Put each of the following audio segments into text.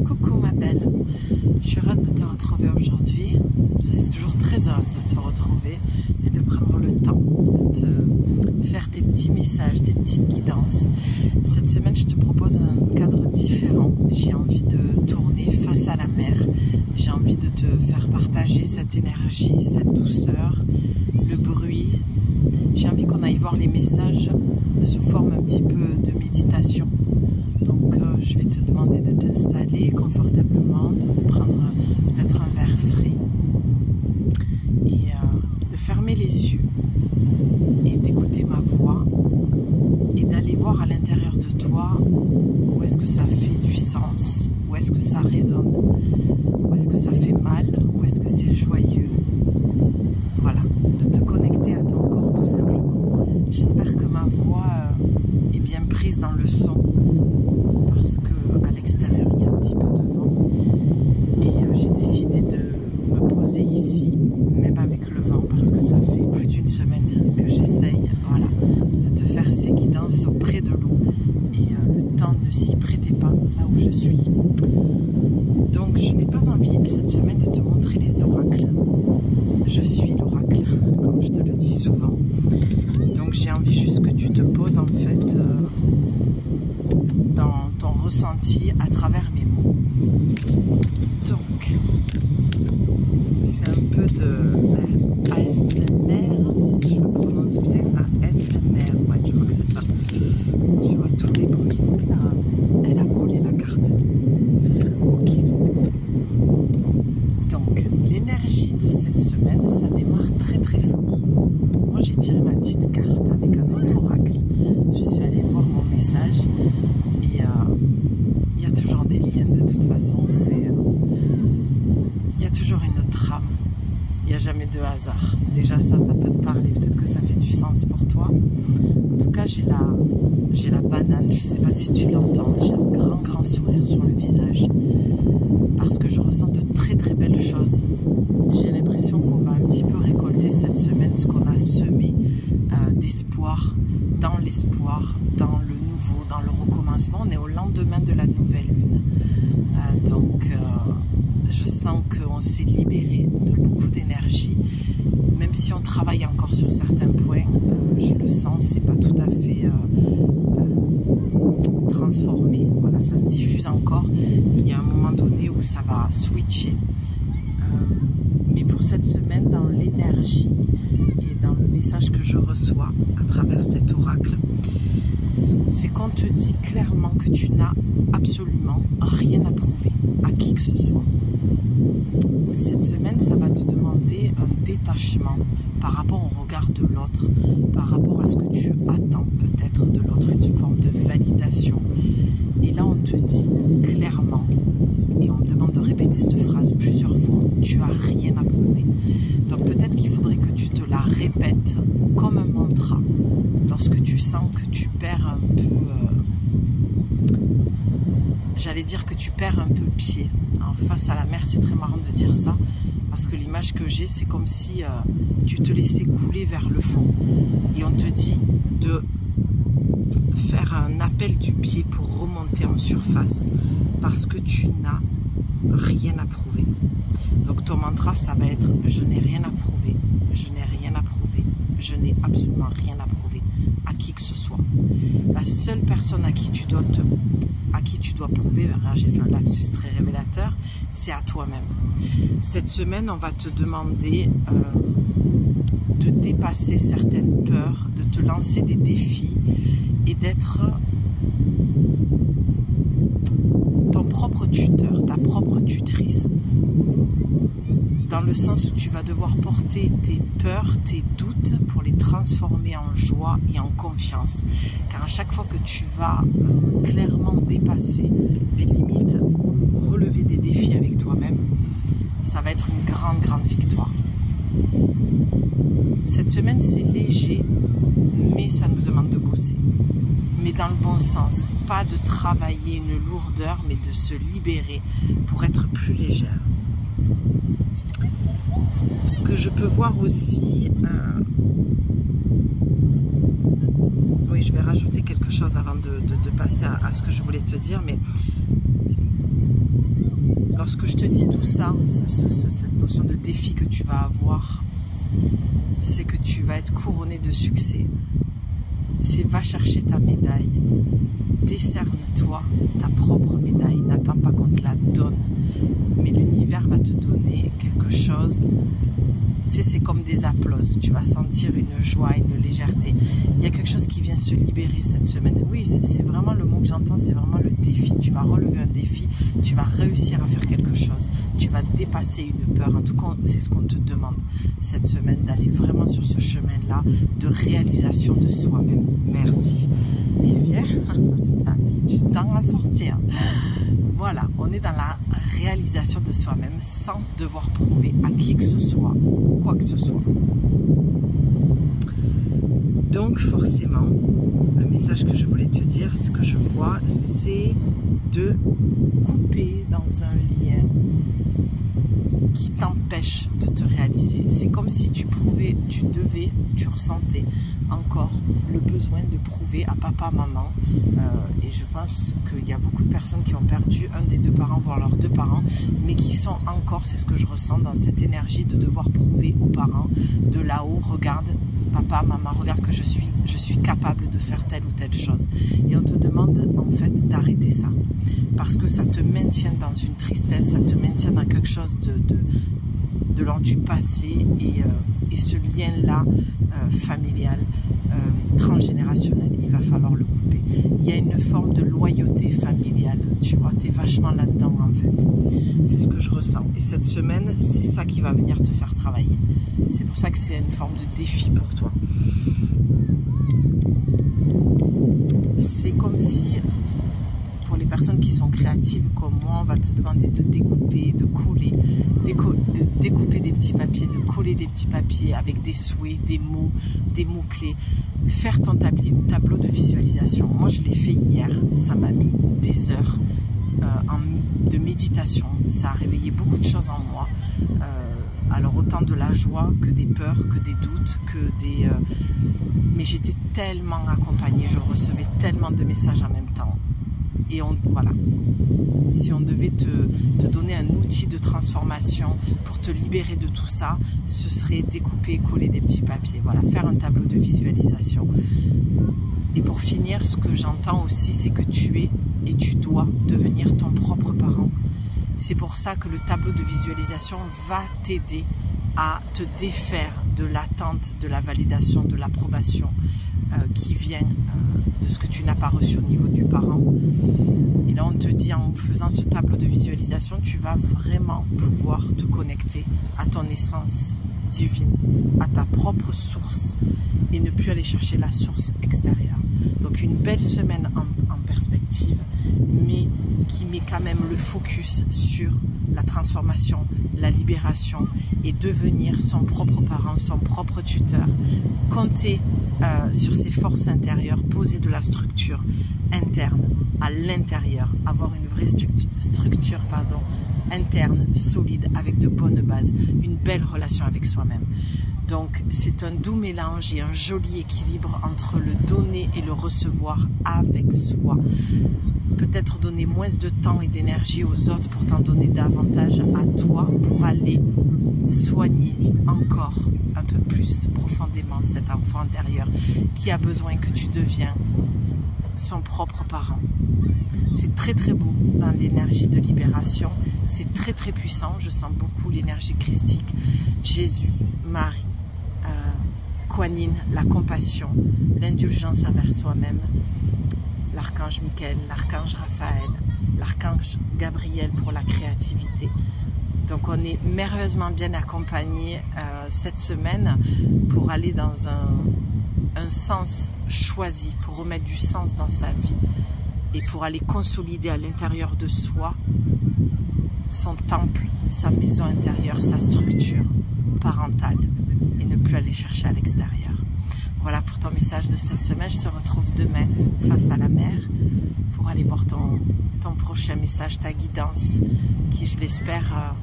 Coucou ma belle, je suis heureuse de te retrouver aujourd'hui. Je suis toujours très heureuse de te retrouver et de prendre le temps de te faire tes petits messages, tes petites guidances. Cette semaine, je te propose un cadre différent. J'ai envie de tourner face à la mer. J'ai envie de te faire partager cette énergie, cette douceur, le bruit. J'ai envie qu'on aille voir les messages sous forme un petit peu de méditation. Donc je vais te demander de t'installer confortablement, de te prendre peut-être un verre frais et de fermer les yeux et d'écouter ma voix et d'aller voir à l'intérieur de toi où est-ce que ça fait du sens, où est-ce que ça résonne, où est-ce que ça fait mal, où est-ce que c'est joyeux. Voilà, de te connecter à ton corps tout simplement. J'espère que ma voix est bien prise dans le son, parce qu'à l'extérieur il y a un petit peu de vent et j'ai décidé de me poser ici, même avec le vent, parce que ça fait plus d'une semaine que j'essaye, voilà, de te faire ces guidances auprès de l'eau et le temps ne s'y prêtait pas là où je suis. Donc je n'ai pas envie cette semaine de te montrer les oracles. Je suis l'oracle, comme je te le dis souvent. Donc j'ai envie juste que tu te poses en fait dans ton ressenti à travers mes mots. Donc c'est un peu de ASMR, si je le prononce bien, ASMR, ouais, je crois que c'est ça. Tu vois tous les bruits. Là, elle a volé la carte. Ok. Donc l'énergie de cette semaine, ça démarre très très fort. Moi j'ai tiré ma petite carte avec un autre oracle. Je suis allée voir mon message et il y a toujours des liens de toute façon. Il y a toujours une trame. Il n'y a jamais de hasard. Déjà ça peut te parler, peut-être que ça fait du sens pour toi. En tout cas j'ai la banane, je ne sais pas si tu l'entends, j'ai un grand sourire sur le visage parce que je ressens de très très belles choses. J'ai l'impression qu'on va un petit peu récolter cette semaine ce qu'on a semé d'espoir, dans le nouveau, dans le recommencement. On est au lendemain de la nouvelle lune. Donc je sens qu'on s'est libéré de beaucoup d'énergie, même si on travaille encore sur certains points. Je le sens, c'est pas tout à fait transformé. Voilà, ça se diffuse encore. Il y a un moment donné où ça va switcher. Mais pour cette semaine, dans l'énergie et dans le message que je reçois à travers cet oracle, c'est qu'on te dit clairement que tu n'as absolument rien à prouver à qui que ce soit. Cette semaine, ça va te demander un détachement par rapport au regard de l'autre, par rapport à ce que tu attends peut-être de l'autre, une forme de validation. Et là, on te dit clairement, et on me demande de répéter cette phrase plusieurs fois, tu n'as rien à prouver. Donc peut-être qu'il faudrait que tu te la répètes comme un mantra lorsque tu sens que tu perds un peu, j'allais dire que tu perds un peu pied. Alors, face à la mer, c'est très marrant de dire ça, parce que l'image que j'ai, c'est comme si tu te laissais couler vers le fond. Et on te dit de faire un appel du pied pour remonter en surface, parce que tu n'as rien à prouver. Donc ton mantra, ça va être « je n'ai rien à prouver, je n'ai rien à prouver, je n'ai absolument rien à prouver à qui que ce soit ». La seule personne à qui tu dois prouver, j'ai fait un lapsus très révélateur, c'est à toi-même. Cette semaine, on va te demander de dépasser certaines peurs, de te lancer des défis et d'être ton propre tuteur, ta propre tutrice. Dans le sens où tu vas devoir porter tes peurs, tes doutes pour les transformer en joie et en confiance. Car à chaque fois que tu vas clairement dépasser des limites, relever des défis avec toi-même, ça va être une grande victoire. Cette semaine, c'est léger, mais ça nous demande de bosser. Mais dans le bon sens, pas de travailler une lourdeur, mais de se libérer pour être plus légère. Ce que je peux voir aussi, oui, je vais rajouter quelque chose avant de passer à ce que je voulais te dire, mais Lorsque je te dis tout ça, cette notion de défi que tu vas avoir, c'est que tu vas être couronné de succès. C'est va chercher ta médaille. Décerne-toi ta propre médaille. N'attends pas qu'on te la donne. Mais l'univers va te donner quelque chose. Tu sais, c'est comme des applauses. Tu vas sentir une joie, une légèreté. Il y a quelque chose qui vient se libérer cette semaine. Oui, c'est vraiment le mot que j'entends, c'est vraiment le défi. Tu vas relever un défi, tu vas réussir à faire quelque chose. Tu vas dépasser une peur. En tout cas, c'est ce qu'on te demande cette semaine, d'aller vraiment sur ce chemin-là de réalisation de soi-même. Merci. Eh bien, ça a mis du temps à sortir. Voilà, on est dans la réalisation de soi-même sans devoir prouver à qui que ce soit, quoi que ce soit. Donc forcément, le message que je voulais te dire, ce que je vois, c'est de couper dans un lien qui t'empêche de te réaliser. C'est comme si tu ressentais encore le besoin de prouver à papa, maman, et je pense qu'il y a beaucoup de personnes qui ont perdu un des deux parents, voire leurs deux parents, mais qui sont encore, c'est ce que je ressens, dans cette énergie de devoir prouver aux parents de là-haut, regarde papa, maman, regarde que je suis capable de faire telle ou telle chose. Et on te demande en fait d'arrêter ça, parce que ça te maintient dans une tristesse, ça te maintient dans quelque chose de l'ordre du passé, et ce lien-là familial, transgénérationnel, il va falloir le couper. Il y a une forme de loyauté familiale, tu vois, tu es vachement là-dedans en fait. C'est ce que je ressens. Et cette semaine, c'est ça qui va venir te faire travailler. C'est pour ça que c'est une forme de défi pour toi. C'est comme si, pour les personnes qui sont créatives comme moi, on va te demander de découper, de coller, de découper des petits papiers, de coller des petits papiers avec des souhaits, des mots-clés. Faire ton tableau de visualisation. Moi, je l'ai fait hier. Ça m'a mis des heures de méditation. Ça a réveillé beaucoup de choses en moi. Alors, autant de la joie que des peurs, que des doutes, mais j'étais tellement accompagnée. Je recevais tellement de messages en même temps. Et voilà, si on devait te donner un outil de transformation pour te libérer de tout ça, ce serait découper et coller des petits papiers. Voilà, faire un tableau de visualisation. Et pour finir, ce que j'entends aussi, c'est que tu es et tu dois devenir ton propre parent. C'est pour ça que le tableau de visualisation va t'aider à te défaire de l'attente, de la validation, de l'approbation qui vient de ce que tu n'as pas reçu au niveau du parent. Et là, on te dit, en faisant ce tableau de visualisation, tu vas vraiment pouvoir te connecter à ton essence divine, à ta propre source, et ne plus aller chercher la source extérieure. Donc une belle semaine en perspective, mais qui met quand même le focus sur la transformation, la libération, et devenir son propre parent, son propre tuteur. Compter sur ses forces intérieures, poser de la structure interne à l'intérieur, avoir une vraie structure interne, solide, avec de bonnes bases, une belle relation avec soi-même. Donc c'est un doux mélange et un joli équilibre entre le donner et le recevoir avec soi. Peut-être donner moins de temps et d'énergie aux autres pour t'en donner davantage à toi, pour aller soigner encore un peu plus profondément cet enfant intérieur qui a besoin que tu deviens son propre parent. C'est très très beau dans l'énergie de libération, c'est très très puissant, je sens beaucoup l'énergie christique, Jésus, Marie, Kuan Yin, la compassion, l'indulgence envers soi-même, l'archange Michael, l'archange Raphaël, l'archange Gabriel pour la créativité. Donc on est merveilleusement bien accompagné cette semaine pour aller dans un sens choisi, pour remettre du sens dans sa vie et pour aller consolider à l'intérieur de soi son temple, sa maison intérieure, sa structure parentale, et ne plus aller chercher à l'extérieur. Voilà pour ton message de cette semaine. Je te retrouve demain face à la mer pour aller voir ton prochain message, ta guidance, qui, je l'espère,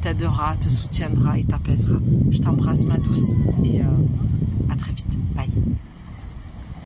t'aidera, te soutiendra et t'apaisera. Je t'embrasse, ma douce, et à très vite. Bye.